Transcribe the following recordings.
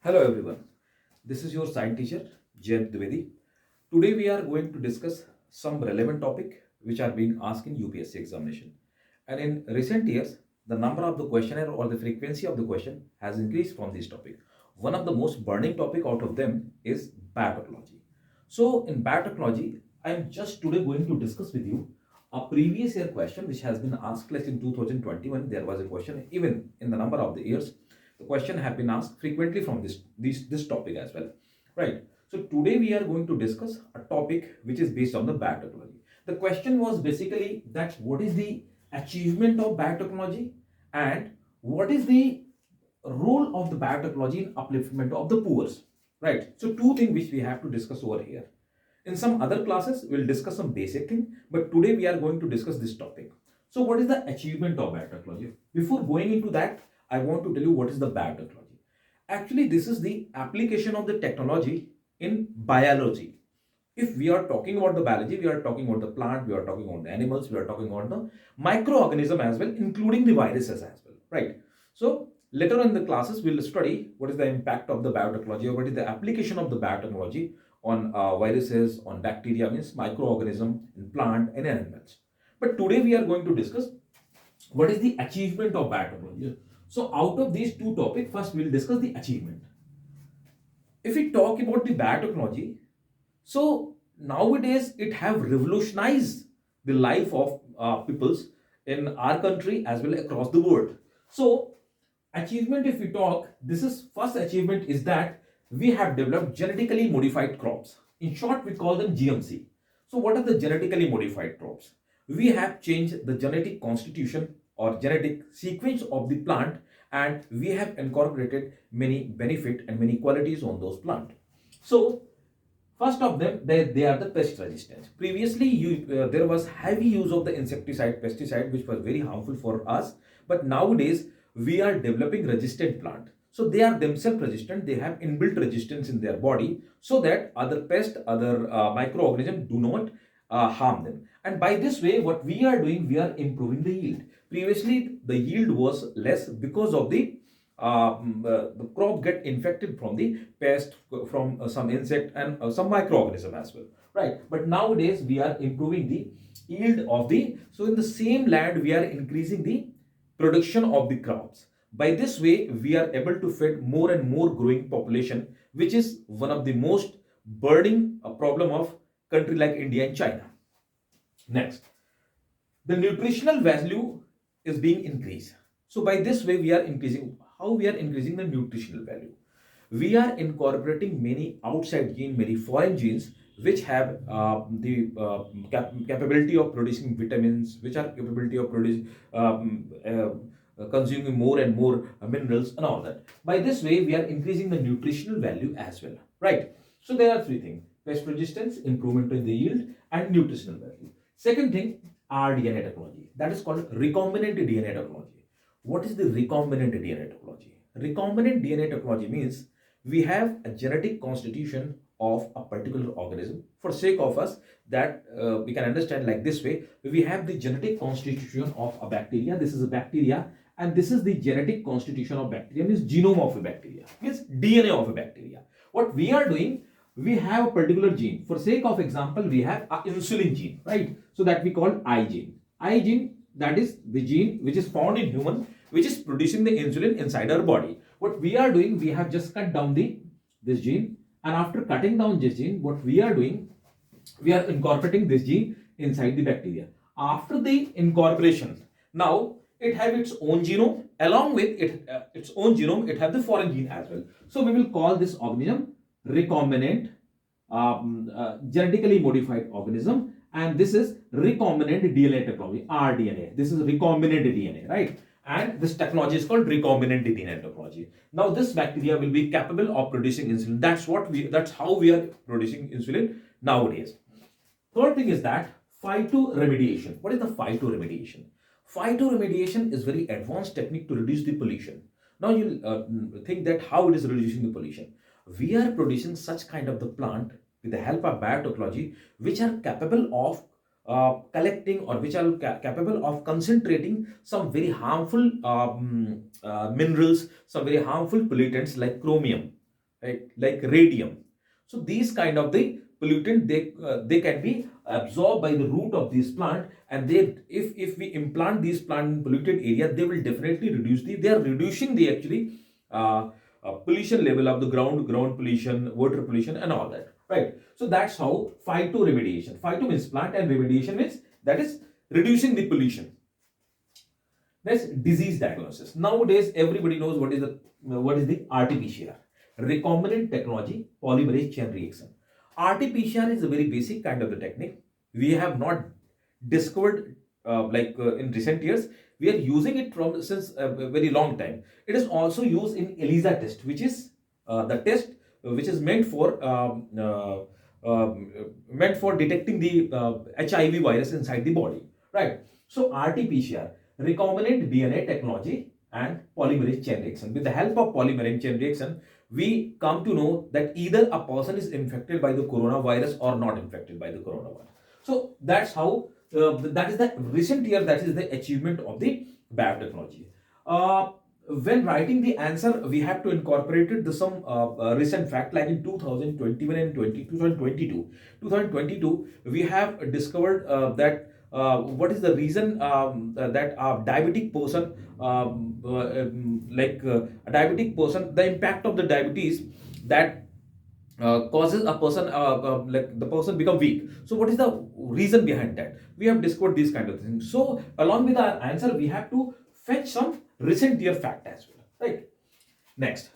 Hello everyone, this is your science teacher Jayant Dwivedi. Today we are going to discuss some relevant topic which are being asked in UPSC examination. And in recent years, the number of the questionnaire or the frequency of the question has increased from this topic. One of the most burning topic out of them is biotechnology. So in biotechnology, I am just today going to discuss with you a previous year question which has been asked like in 2021. There was a question even in the number of the years the question have been asked frequently from this topic as well, right? So today we are going to discuss a topic which is based on the biotechnology. The question was basically that what is the achievement of biotechnology and what is the role of the biotechnology in upliftment of the poor, right? So two things which we have to discuss over here. In some other classes we'll discuss some basic thing, but today we are going to discuss this topic. So what is the achievement of biotechnology? Before going into that, I want to tell you what is the biotechnology. Actually, this is the application of the technology in biology. If we are talking about the biology, we are talking about the plant, we are talking about the animals, we are talking about the microorganism as well, including the viruses as well, right? So later on in the classes, we'll study what is the impact of the biotechnology or what is the application of the biotechnology on viruses, on bacteria, means microorganism in plant and animals. But today we are going to discuss what is the achievement of biotechnology. So out of these two topics, first we'll discuss the achievement. If we talk about the biotechnology, so nowadays it have revolutionized the life of peoples in our country as well across the world. So achievement, if we talk, this is first achievement is that we have developed genetically modified crops. In short, we call them GMC. So what are the genetically modified crops? We have changed the genetic constitution or genetic sequence of the plant, and we have incorporated many benefit and many qualities on those plant. So first of them, they are the pest resistance. Previously, there was heavy use of the insecticide, pesticide, which was very harmful for us. But nowadays, we are developing resistant plant. So they are themselves resistant. They have inbuilt resistance in their body, so that other pests, other microorganisms do not harm them. And by this way, what we are doing, we are improving the yield. Previously, the yield was less because of the crop get infected from the pest, from some insect and some microorganism as well, right? But nowadays we are improving the yield of the, so in the same land we are increasing the production of the crops. By this way we are able to feed more and more growing population, which is one of the most burning problem of country like India and China. Next, the nutritional value is being increased. So by this way we are increasing, how we are increasing the nutritional value? We are incorporating many outside genes, many foreign genes, which have capability of producing vitamins, which are capability of producing consuming more and more minerals and all that. By this way we are increasing the nutritional value as well, right? So there are three things: pest resistance, improvement in the yield, and nutritional value. Second thing, rDNA technology, that is called recombinant DNA technology. What is the recombinant DNA technology? Recombinant DNA technology means we have a genetic constitution of a particular organism. For sake of us, that we can understand like this way: we have the genetic constitution of a bacteria. This is a bacteria, and this is the genetic constitution of bacteria, means genome of a bacteria, means DNA of a bacteria. What we are doing, we have a particular gene. For sake of example, we have a insulin gene, right? So that we call I gene. I gene, that is the gene which is found in human, which is producing the insulin inside our body. What we are doing, we have just cut down this gene, and after cutting down this gene, what we are doing, we are incorporating this gene inside the bacteria. After the incorporation, now it have its own genome. Along with its own genome, it have the foreign gene as well. So we will call this organism recombinant genetically modified organism, and this is recombinant DNA technology, rDNA. This is recombinant DNA, right? And this technology is called recombinant DNA technology. Now this bacteria will be capable of producing insulin. That's how we are producing insulin nowadays. Third thing is that phytoremediation. What is the phytoremediation? Phytoremediation is very advanced technique to reduce the pollution. Now you think that how it is reducing the pollution. We are producing such kind of the plant with the help of biotechnology, which are capable of collecting, or which are capable of concentrating some very harmful minerals, some very harmful pollutants like chromium, right? Like radium. So these kind of the pollutant, they can be absorbed by the root of this plant, and they, if we implant these plant in polluted area, they will definitely reduce they are reducing the actually pollution level of the ground pollution, water pollution, and all that, right? So that's how phytoremediation. Phyto means plant, and remediation means that is reducing the pollution. Next, disease diagnosis. Nowadays, everybody knows what is the RT-PCR, recombinant technology polymerase chain reaction. RT-PCR is a very basic kind of the technique. We have not discovered in recent years. We are using it from since a very long time. It is also used in ELISA test, which is the test which is meant for detecting the HIV virus inside the body, right? So RT-PCR, recombinant DNA technology and polymerase chain reaction. With the help of polymerase chain reaction, we come to know that either a person is infected by the coronavirus or not infected by the coronavirus. So that's how that is the recent year, that is the achievement of the biotechnology. When writing the answer, we have to incorporate some recent fact, like in 2021 and 2022, we have discovered that what is the reason that a diabetic person, a diabetic person, the impact of the diabetes that causes a person like the person become weak. So what is the reason behind that? We have discovered these kind of things. So along with our answer, we have to fetch some recent year fact as well, right? Next,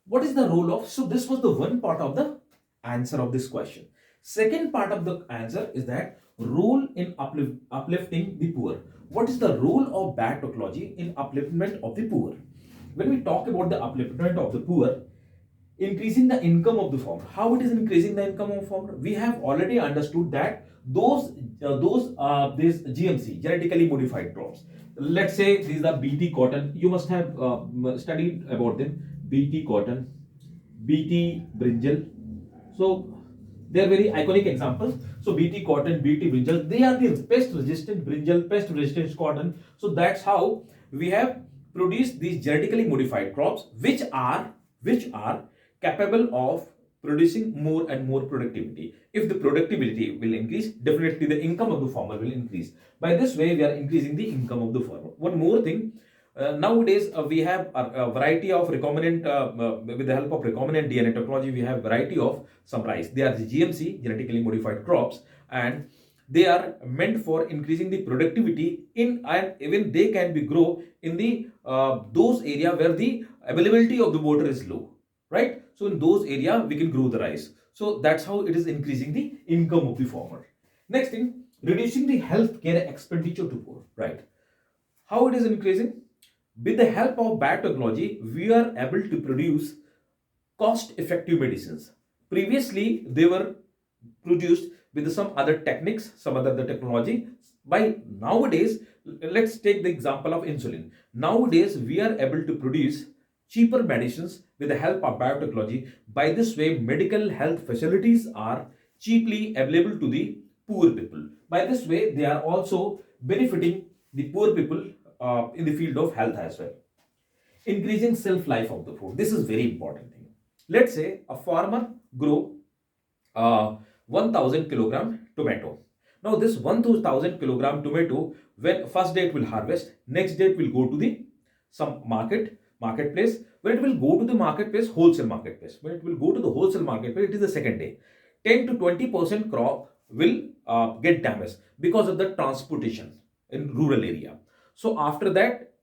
what is the role of, so this was the one part of the answer of this question. Second part of the answer is that role in uplifting the poor. What is the role of biotechnology in upliftment of the poor? When we talk about the upliftment of the poor, increasing the income of the farmer. How it is increasing the income of farmer? We have already understood that these GMC, genetically modified crops. Let's say these are BT cotton. You must have studied about them. BT cotton, BT brinjal. So they are very iconic examples. So BT cotton, BT brinjal, they are the pest resistant brinjal, pest resistant cotton. So that's how we have produced these genetically modified crops, which are capable of producing more and more productivity. If the productivity will increase, definitely the income of the farmer will increase. By this way, we are increasing the income of the farmer. One more thing, nowadays we have a variety of recombinant, with the help of recombinant DNA technology, we have variety of some rice. They are the GMC, genetically modified crops, and they are meant for increasing the productivity in, and even they can be grow in the those area where the availability of the water is low, right? So in those area we can grow the rice. So that's how it is increasing the income of the farmer. Next thing, reducing the healthcare expenditure to poor, right? How it is increasing? With the help of biotechnology, we are able to produce cost-effective medicines. Previously, they were produced with some other techniques, some other technology. By nowadays, let's take the example of insulin. Nowadays, we are able to produce cheaper medicines with the help of biotechnology. By this way, medical health facilities are cheaply available to the poor people. By this way, they are also benefiting the poor people in the field of health as well. Increasing shelf life of the food. This is very important thing. Let's say a farmer grow 1000 kilogram tomato. Now this 1000 kilogram tomato, when first day it will harvest, next day it will go to the some marketplace. When it will go to the marketplace, wholesale marketplace, when it will go to the wholesale marketplace, it is the second day. 10 to 20% crop will get damaged because of the transportation in rural area. So after that,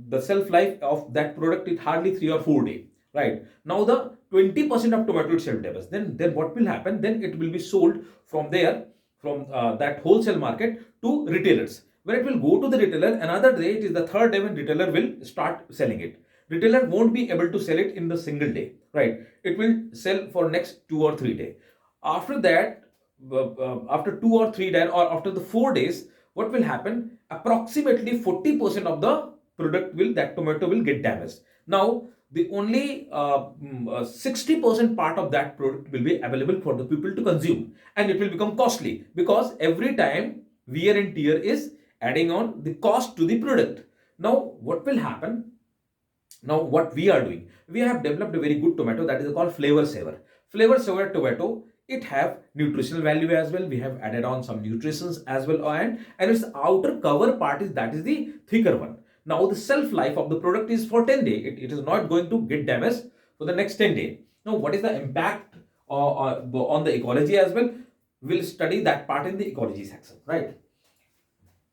the shelf life of that product is hardly 3 or 4 days, right? Now the 20% of tomato itself damaged. Then what will happen? Then it will be sold from there, from that wholesale market to retailers. When it will go to the retailer, another day, it is the third day when retailer will start selling it. Retailer won't be able to sell it in the single day, right? It will sell for next 2 or 3 days. After that, after 2 or 3 days, or after the 4 days, what will happen? Approximately 40% of the product will, that tomato will get damaged. Now the only 60% part of that product will be available for the people to consume, and it will become costly because every time wear and tear is adding on the cost to the product. Now what will happen? Now, what we are doing, we have developed a very good tomato that is called flavor saver. Flavor saver tomato, it have nutritional value as well. We have added on some nutritions as well, and its outer cover part is that is the thicker one. Now, the shelf life of the product is for 10 days. It is not going to get damaged for the next 10 days. Now, what is the impact on the ecology as well? We'll study that part in the ecology section, right?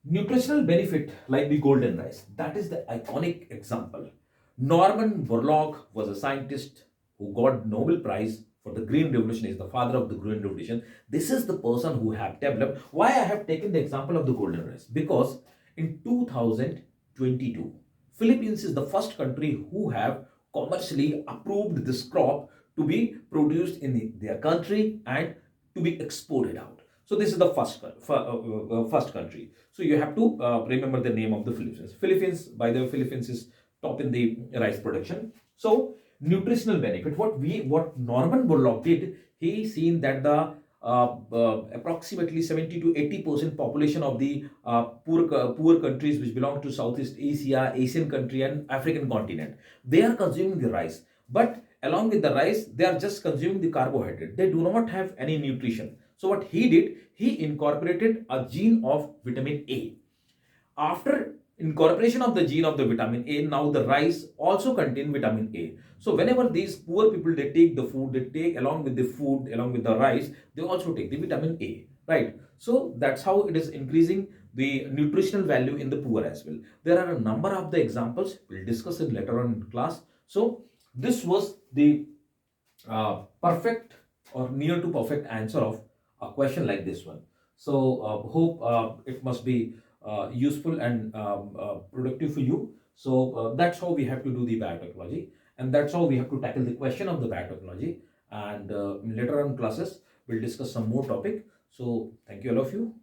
Nutritional benefit like the golden rice, that is the iconic example. Norman Borlaug was a scientist who got Nobel Prize for the Green Revolution, is the father of the Green Revolution. This is the person who have developed. Why I have taken the example of the golden rice? Because in 2022, Philippines is the first country who have commercially approved this crop to be produced in their country and to be exported out. So this is the first country. So you have to remember the name of the Philippines. Philippines, by the way, Philippines is top in the rice production. So nutritional benefit. What Norman Borlaug did, he seen that the approximately 70 to 80% population of the poor countries which belong to Southeast Asia, Asian country, and African continent, they are consuming the rice. But along with the rice, they are just consuming the carbohydrate. They do not have any nutrition. So what he did, he incorporated a gene of vitamin A. After incorporation of the gene of the vitamin A, now the rice also contain vitamin A. So whenever these poor people, they take the food, they take along with the food, along with the rice, they also take the vitamin A, right? So that's how it is increasing the nutritional value in the poor as well. There are a number of the examples, we'll discuss it later on in class. So this was the perfect or near to perfect answer of a question like this one. So hope it must be useful and productive for you. So that's how we have to do the biotechnology, and that's how we have to tackle the question of the biotechnology. And later on classes, we'll discuss some more topic. So thank you all of you.